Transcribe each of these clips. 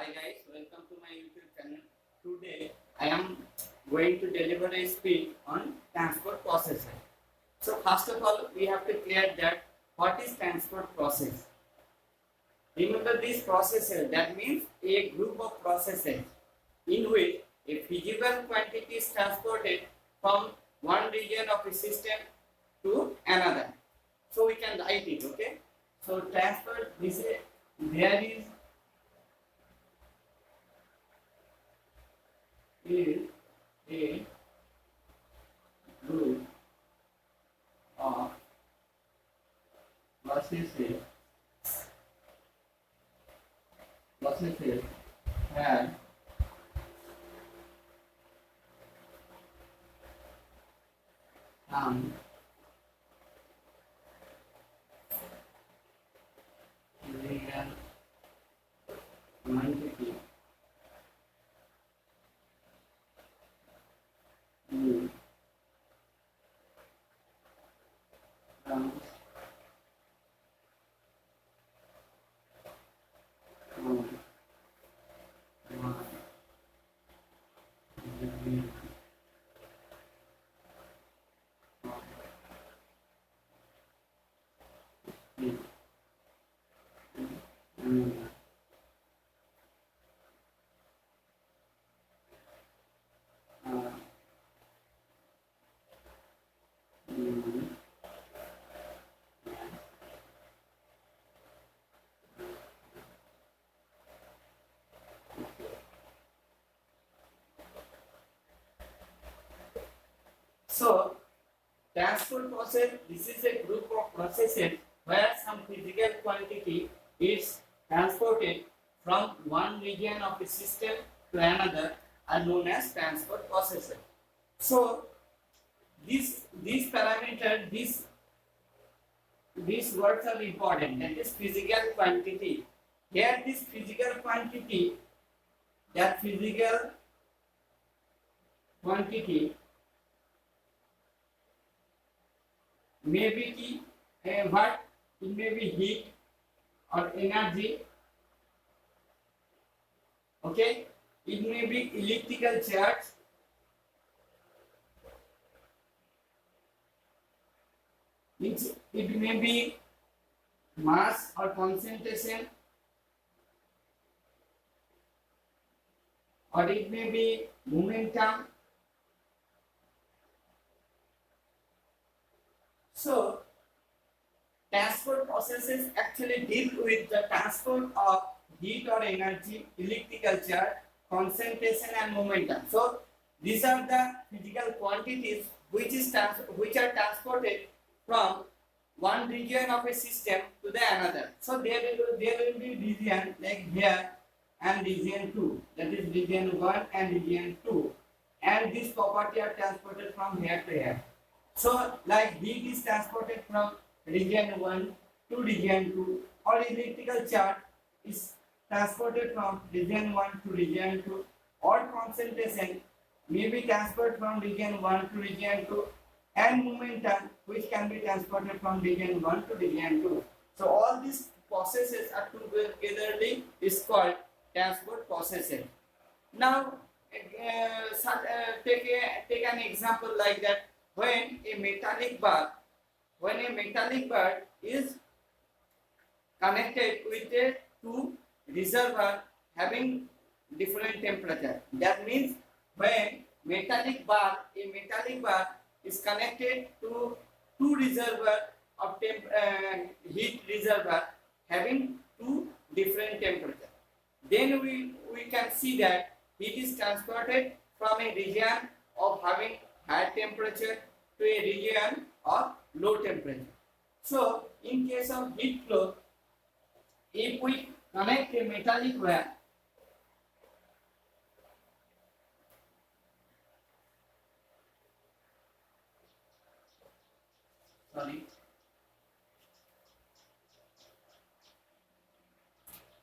Hi guys, welcome to my YouTube channel. Today I am going to deliver a speech on transport processing. So first of all, we have to clear that what is transport process. Remember these processes, that means a group of processes in which a physical quantity is transported from one region of a system to another. So we can write it, okay? So transport, this is, there is a group of processes have some real quantity to from one region of another. Uh, mm, So, transport process, this is a group of processes where some physical quantity is transported from one region of a system to another are known as transport processes. So, these parameters, these words are important. That is physical quantity. Here, this physical quantity, that physical quantity may be what it may be heat or energy, okay, it may be electrical charge, it may be mass or concentration, or it may be momentum. So transport processes actually deal with the transport of heat or energy, electrical charge, concentration and momentum. So these are the physical quantities which are transported from one region of a system to the another. So there will be region like here and region 2, that is region 1 and region 2, and this property are transported from here to here. So, like heat is transported from region 1 to region 2, or electrical charge is transported from region 1 to region 2, or concentration may be transported from region 1 to region 2, and momentum which can be transported from region 1 to region 2. So, all these processes are togetherly is called transport processes. Now, take an example like that. When a metallic bar is connected with a two reservoir having different temperature, that means when a metallic bar is connected to two reservoir of heat reservoir having two different temperature, then we can see that heat is transported from a region of having high temperature to a region of low temperature. So, in case of heat flow, if we connect a metallic wire,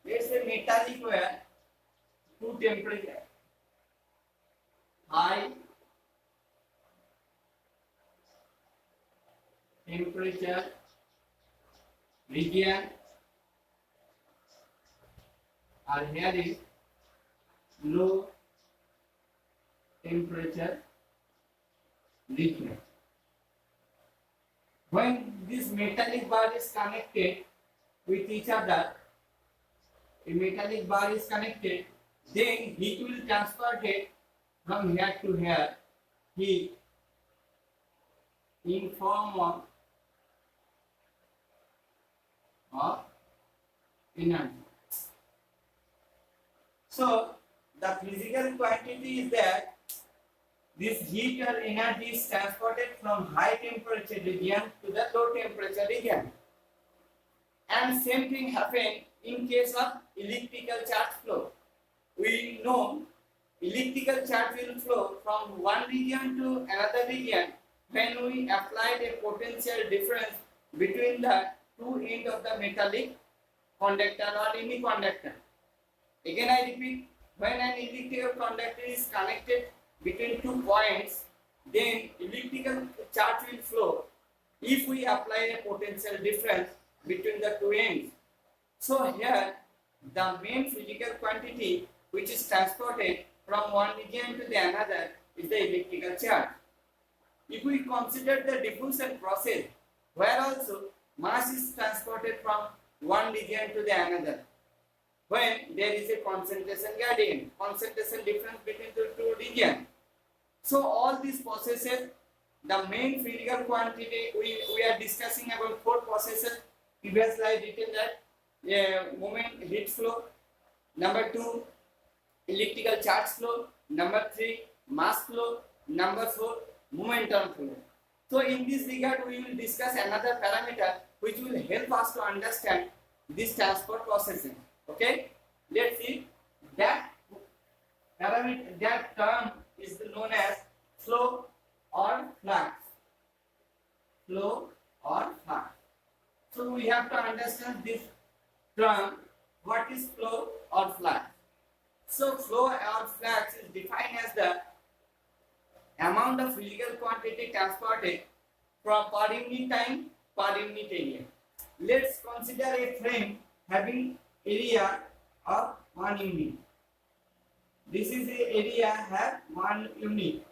let's say metallic wire to temperature, high temperature region, or here is low temperature region. When this metallic bar is connected with each other, a metallic bar is connected, then heat will transfer it from here to here, heat in form of energy. So the physical quantity is that this heat or energy is transported from high temperature region to the low temperature region. And same thing happen in case of electrical charge flow. We know electrical charge will flow from one region to another region when we applied a potential difference between the two ends of the metallic conductor or any conductor. Again I repeat, when an electrical conductor is connected between 2 points, then electrical charge will flow if we apply a potential difference between the two ends. So here the main physical quantity which is transported from one region to the another is the electrical charge. If we consider the diffusion process, where also mass is transported from one region to the another, when there is a concentration gradient, concentration difference between the two regions. So all these processes, the main physical quantity, we are discussing about 4 processes. Previously I detailed that moment heat flow, number 2 electrical charge flow, number 3 mass flow, number 4 momentum flow. So in this regard we will discuss another parameter which will help us to understand this transport processing. Okay, let's see that parameter, that term is known as flow or flux. Flow or flux. So we have to understand this term, what is flow or flux. So flow or flux is defined as the amount of physical quantity transported from per unit time per unit area. Let's consider a frame having area of 1 unit. This is the area have 1 unit.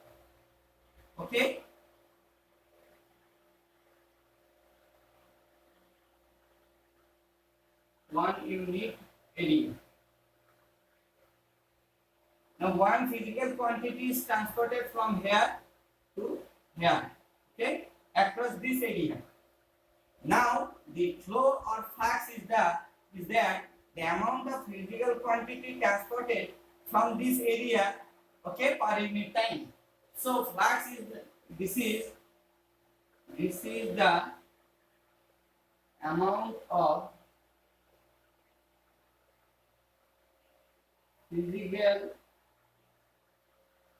Okay. One unit area. Now one physical quantity is transported from here to here. Okay, across this area. Now the flow or flux is that the amount of physical quantity transported from this area, okay, per unit time. So flux is this is the amount of physical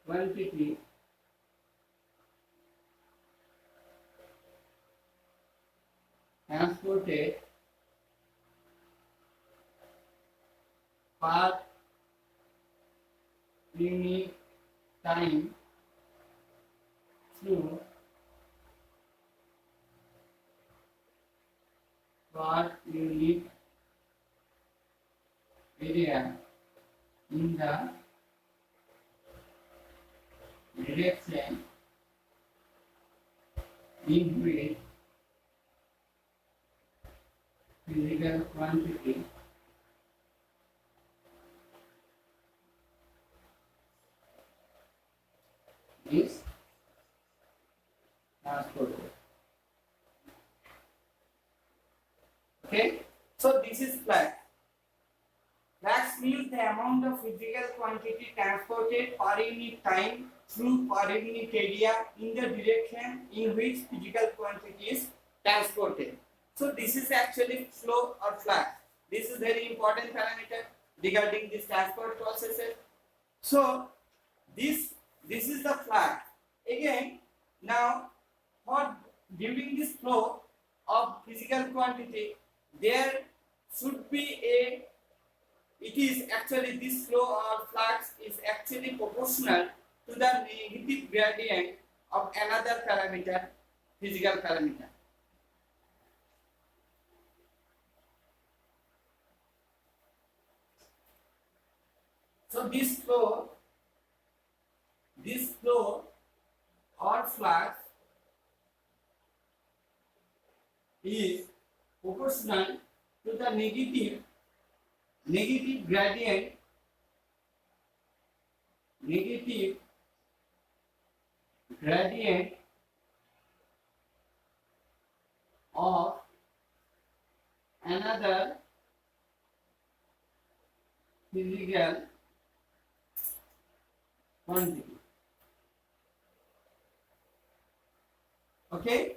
quantity transported per unit time through per unit area in the direction in which physical quantity is transported. Okay, so this is flux. Flux means the amount of physical quantity transported per unit time through per unit area in the direction in which physical quantity is transported. So this is actually flow or flux. This is very important parameter regarding this transport processes. So this is the flux. Again, now for during this flow of physical quantity, there should be a, it is actually this flow or flux is actually proportional to the negative gradient of another parameter, physical parameter. So this flow or flux is proportional to the negative gradient of another physical quantity. Okay,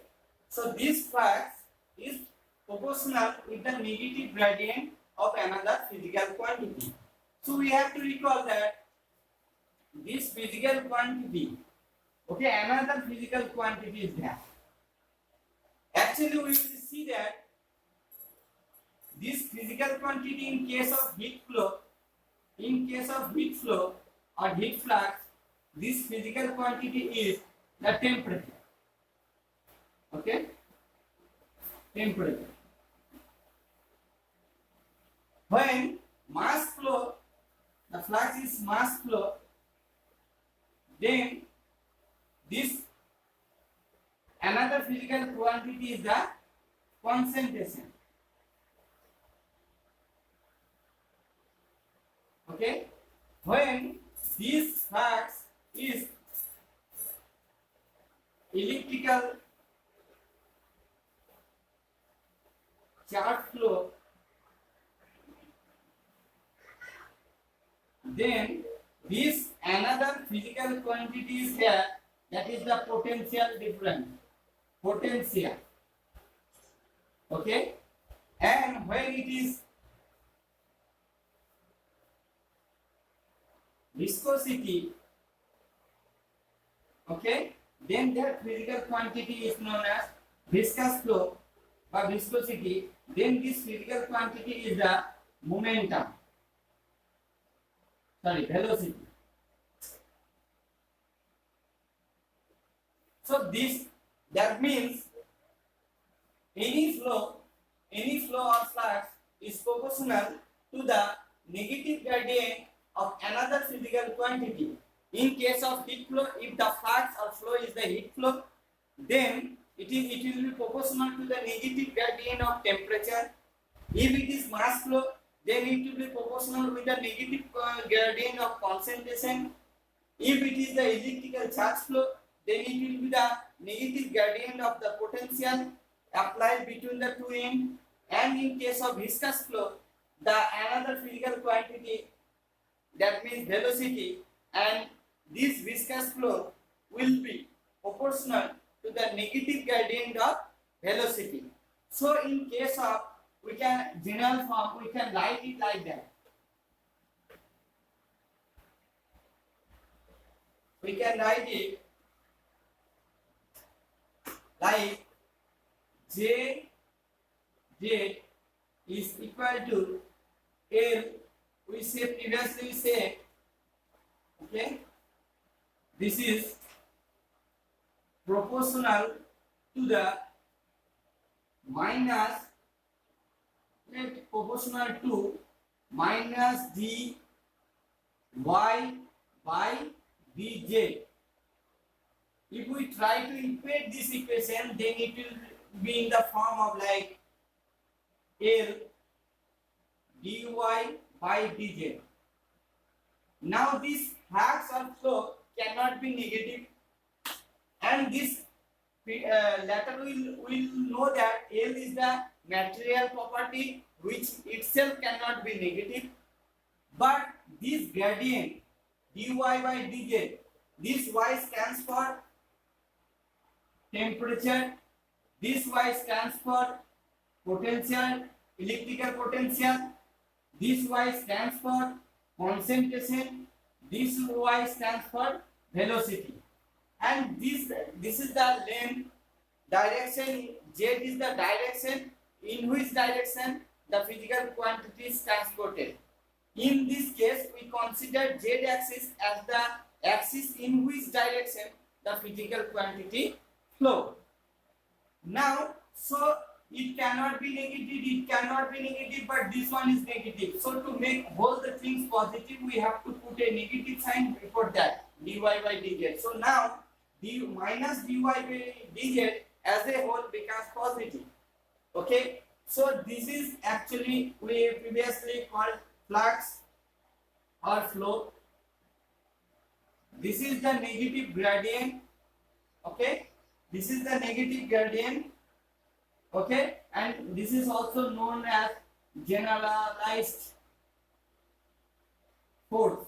so this flux is proportional with the negative gradient of another physical quantity. So we have to recall that this physical quantity, okay, another physical quantity is there. Actually, we will see that this physical quantity in case of heat flow or heat flux, this physical quantity is the temperature. Okay, temperature. When mass flow, the flux is mass flow, then this another physical quantity is the concentration. Okay, when this flux is elliptical charge flow, then this another physical quantity is here, that is the potential difference, potential. Okay, and when it is viscosity, okay, then that physical quantity is known as viscous flow or viscosity. Then this physical quantity is the momentum, velocity. So that means any flow or flux is proportional to the negative gradient of another physical quantity. In case of heat flow, if the flux or flow is the heat flow, then it will be proportional to the negative gradient of temperature. If it is mass flow, then it will be proportional with the negative gradient of concentration. If it is the elliptical charge flow, then it will be the negative gradient of the potential applied between the two ends. And in case of viscous flow, the another physical quantity, that means velocity, and this viscous flow will be proportional to the negative gradient of velocity. So in case of, we can general form, we can write it like that. We can write it like J is equal to L. We say previously say, okay, this is proportional to the minus dy by dj. If we try to equate this equation, then it will be in the form of like L dy by dj. Now this flux or flow cannot be negative, and this later will know that L is the material property which itself cannot be negative, but this gradient dy by dj, this y stands for temperature, this y stands for potential, electrical potential, this y stands for concentration, this y stands for velocity, and this is the length, direction. Z is the direction in which direction the physical quantity is transported. In this case, we consider Z axis as the axis in which direction the physical quantity flow. Now, so it cannot be negative, it cannot be negative, but this one is negative. So to make both the things positive, we have to put a negative sign before that, dy by dz. So now d minus dy by dz as a whole becomes positive. Okay, so this is actually we previously called flux or flow. This is the negative gradient. Okay, this is the negative gradient. Okay, and this is also known as generalized force,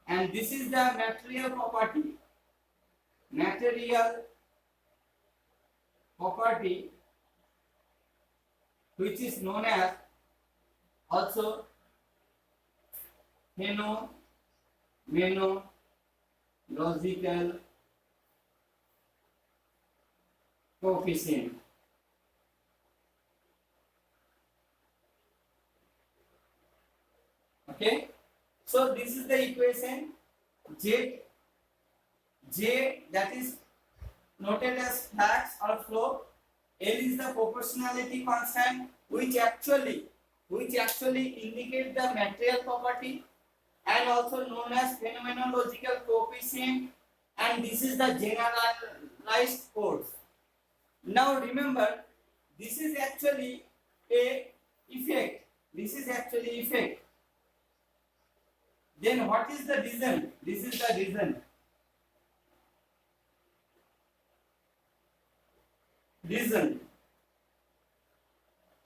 and this is the material property which is known as also phenomenological coefficient. Okay, so this is the equation J that is noted as flux or flow. L is the proportionality constant which actually indicate the material property and also known as phenomenological coefficient, and this is the generalized force. Now remember, this is actually a effect. This is actually effect. Then what is the reason? This is the reason.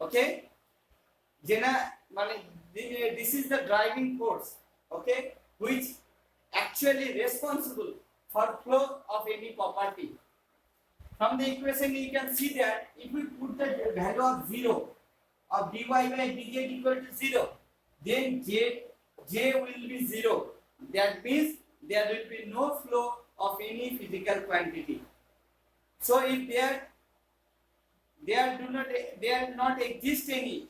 Okay, this is the driving force. Okay, which actually responsible for flow of any property. From the equation you can see that if we put the value of 0 of dy by dz equal to 0, then j will be 0. That means there will be no flow of any physical quantity. So if there not exist any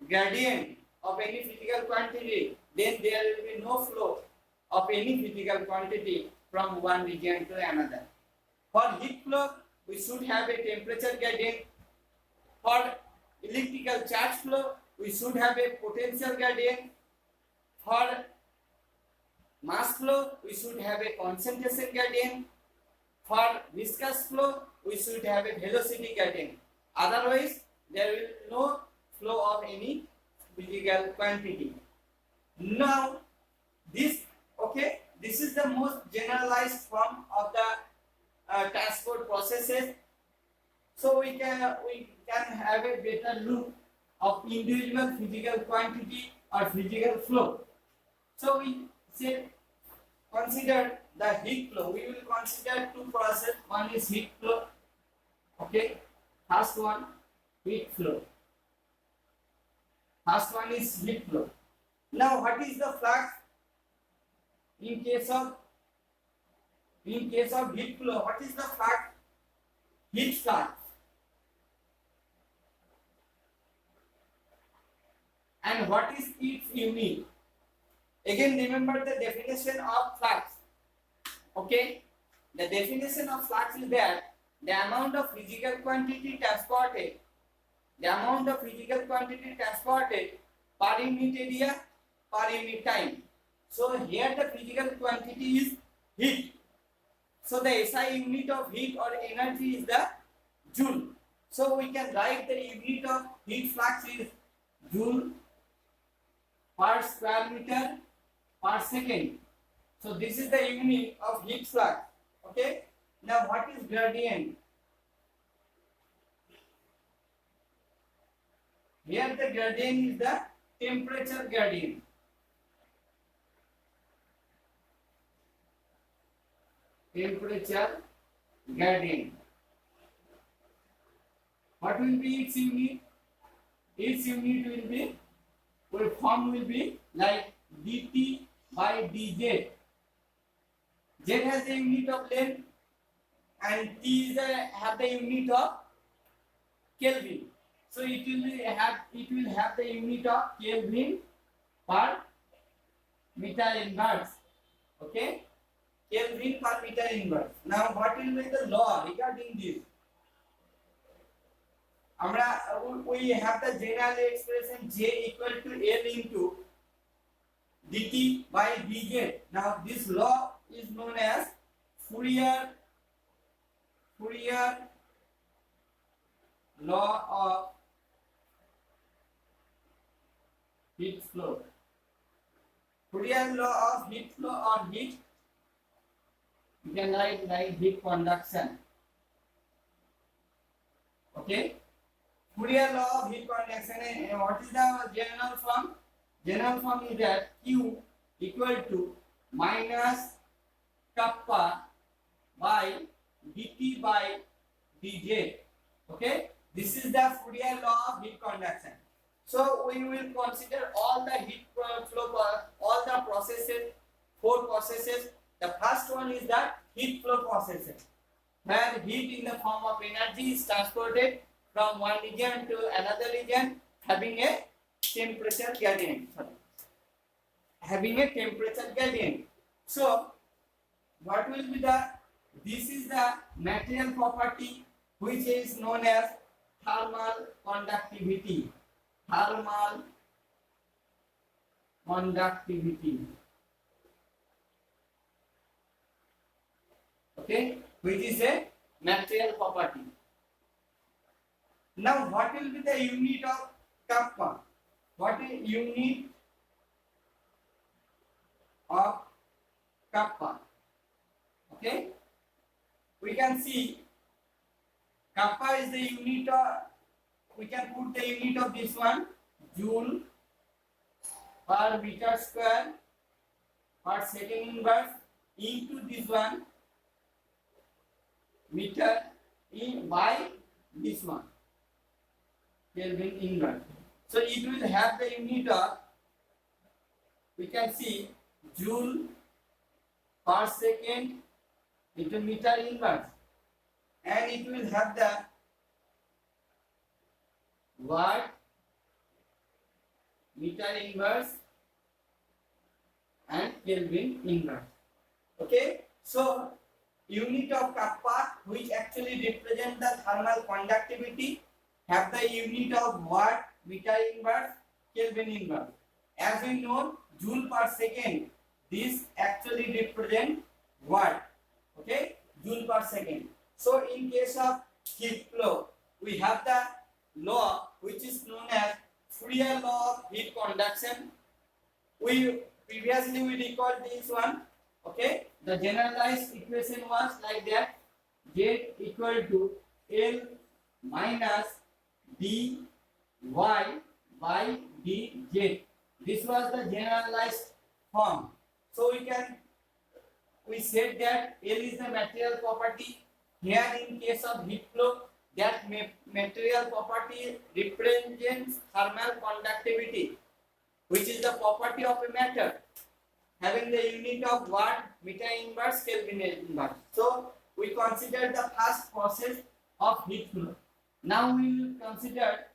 gradient of any physical quantity, then there will be no flow of any physical quantity from one region to another. For heat flow, we should have a temperature gradient. For electrical charge flow, we should have a potential gradient. For mass flow, we should have a concentration gradient. For viscous flow, we should have a velocity gradient. Otherwise, there will be no flow of any physical quantity. Now, this is the most generalized form of the transport processes. So we can have a better look of individual physical quantity or physical flow. So we say consider the heat flow. We will consider two processes. One is heat flow. Okay, first one heat flow. First one is heat flow. Now, what is the flux in case of heat flow? What is the flux? Heat flux. And what is its unit? Again, remember the definition of flux. Okay, the definition of flux is that the amount of physical quantity transported per unit area per unit time. So here the physical quantity is heat. So the SI unit of heat or energy is the joule. So we can write the unit of heat flux is joule per square meter per second. So this is the unit of heat flux. Okay. Now what is gradient? Here the gradient is the temperature gradient. What will be its unit? Its unit will be, form will be like dt by dz. Z has the unit of length and T is have the unit of Kelvin. So it will have the unit of Kelvin per meter inverse. Okay, Kelvin per meter inverse. Now what will be the law regarding this? we have the general expression J equal to L into dt by dz. Now this law is known as Fourier law of heat flow. Fourier law of heat flow or heat, you can write like heat conduction. Okay, Fourier law of heat conduction. And what is the general form? General form is that Q equal to minus kappa by dt by dj. Okay, this is the Fourier law of heat conduction. So we will consider all the heat flow, all the processes, 4 processes. The first one is the heat flow processes, where heat in the form of energy is transported from one region to another region, having a temperature gradient. So what will be this is the material property which is known as thermal conductivity. Okay, which is a material property. Now what will be the unit of kappa? What is unit of kappa? Okay, we can see kappa is the unit of, we can put the unit of this one, joule per meter square per second inverse, into this one, meter in by this one, Kelvin inverse. So it will have the unit of, we can see, joule per second into meter inverse, and it will have the watt meter inverse and Kelvin inverse. Okay, so unit of kappa, which actually represent the thermal conductivity, have the unit of watt meter inverse Kelvin inverse. As we know, joule per second, this actually represent watt. Okay, joule per second. So in case of heat flow, we have the law which is known as Fourier law of heat conduction. We previously recall this one. Okay, the generalized equation was like that: Z equal to L minus dy by dz. This was the generalized form. So we said that L is the material property. Here in case of heat flow, that material property represents thermal conductivity, which is the property of a matter, having the unit of watt meter inverse Kelvin inverse. So we consider the first process of heat flow. Now we will consider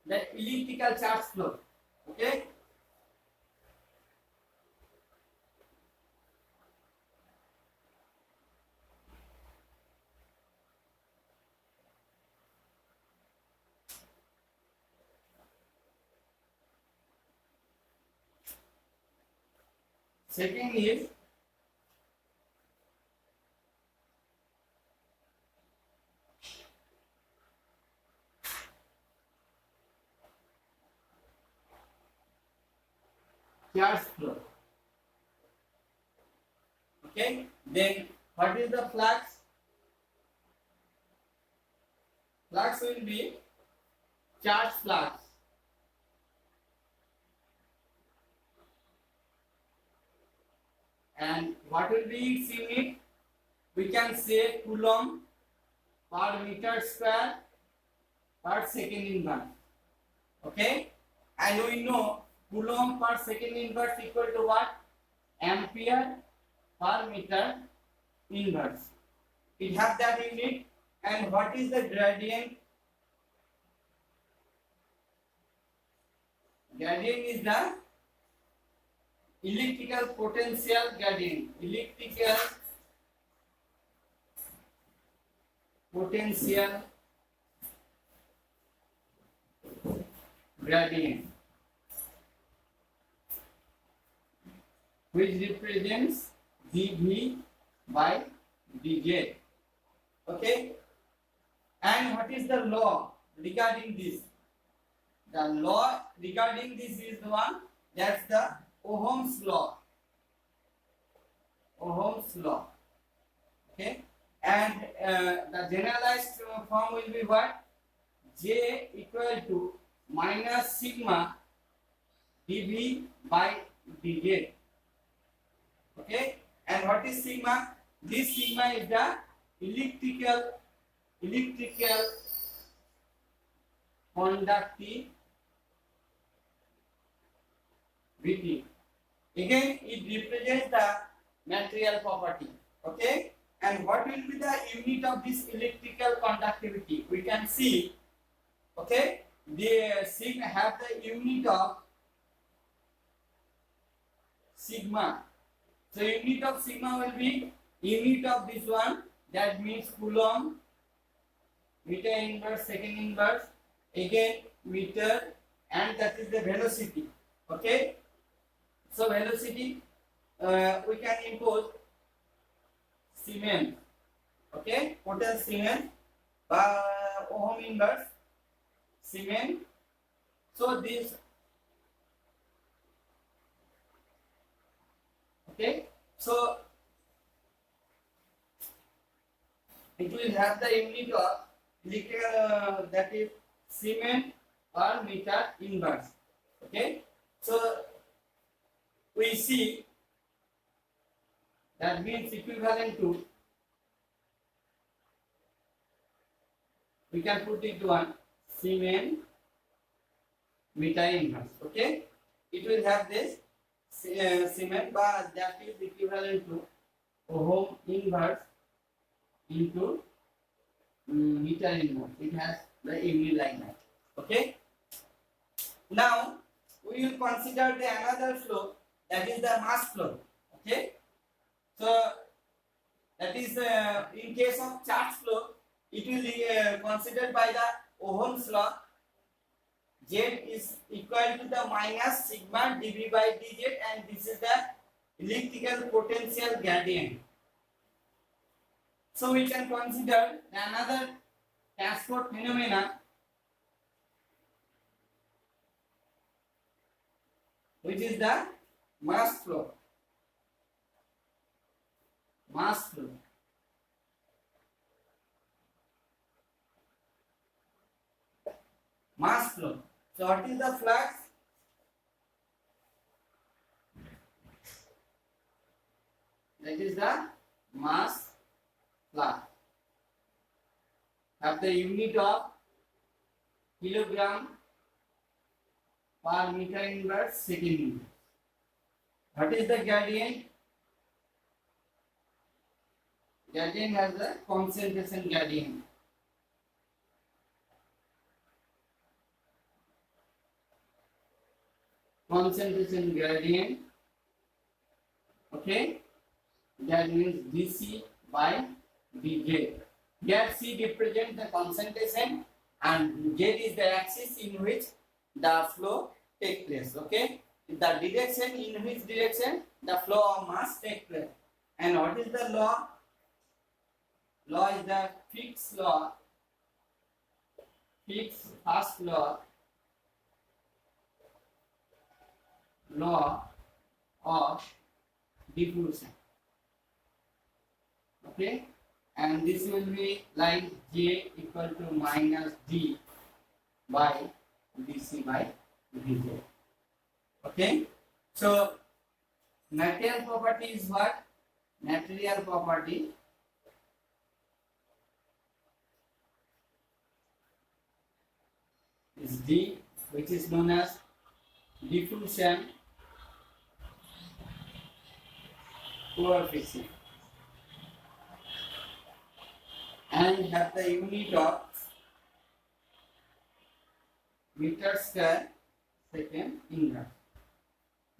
the elliptical charge flow. Okay, second is charge flow. Okay, then what is the flux? Flux will be charge flux. And what will be its unit? We can say coulomb per meter square per second inverse. Okay, and we know coulomb per second inverse equal to what? Ampere per meter inverse. It has that unit. And what is the gradient? Gradient is the elliptical potential gradient. Elliptical potential gradient which represents dv by dz. Okay, and what is the law regarding this? The law regarding this is the one, that's the Ohm's law. Ohm's law. Okay, and the generalized form will be what? J equal to minus sigma dv by dz. Okay, and what is sigma? This sigma is the electrical conductivity. Again, it represents the material property. Okay, and what will be the unit of this electrical conductivity? We can see. Okay, the sigma have the unit of sigma. So unit of sigma will be unit of this one, that means coulomb, meter inverse, second inverse, again meter, and that is the velocity. Okay, so velocity we can impose Siemens. Okay, total Siemens by Ohm inverse Siemens. So this, okay, so it will have the unit of electrical that is Siemens or meter inverse. Okay, so we see that means equivalent to, we can put it one Siemens meter inverse. Okay, it will have this Siemens, but that is equivalent to Ohm inverse into meter inverse. It has the unit like that. Okay, now we will consider the another flow, that is the mass flow. Okay, so that is in case of charge flow, it will be considered by the Ohm's law. Z is equal to the minus sigma dV by dz, and this is the electrical potential gradient. So we can consider another transport phenomena, which is the mass flow. Mass flow. Mass flow. So what is the flux? That is the mass flux. Have the unit of kilogram per meter inverse second inverse. What is the gradient? Gradient has the concentration gradient. Concentration gradient. Okay, that means dc by dz. Here c represents the concentration and z is the axis in which the flow takes place. Okay, the direction, in which direction the flow of mass takes place. And what is the law? Law is the Fick's law. Fick's first law. Law of diffusion. Okay, and this will be like J equal to minus D by dc by dz. Okay, so material property is what? Material property is D, which is known as diffusion coefficient, and have the unit of meter square second inverse.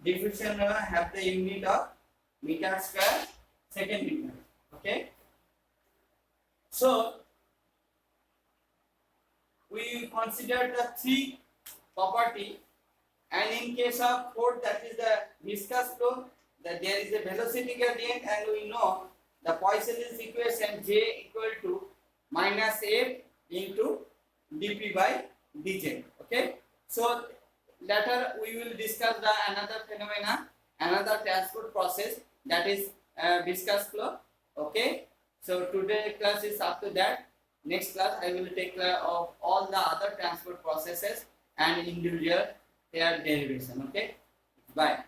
Diffusion have the unit of meter square second inverse. Okay, so we consider the three property, and in case of fourth, that is the viscous flow, that there is a velocity gradient, and we know the Poisson's equation J equal to minus F into dP by dz. Okay, so later we will discuss the another phenomena, another transport process, that is viscous flow. Okay, so today class is up to that. Next class I will take care of all the other transport processes and individual their derivation. Okay, bye.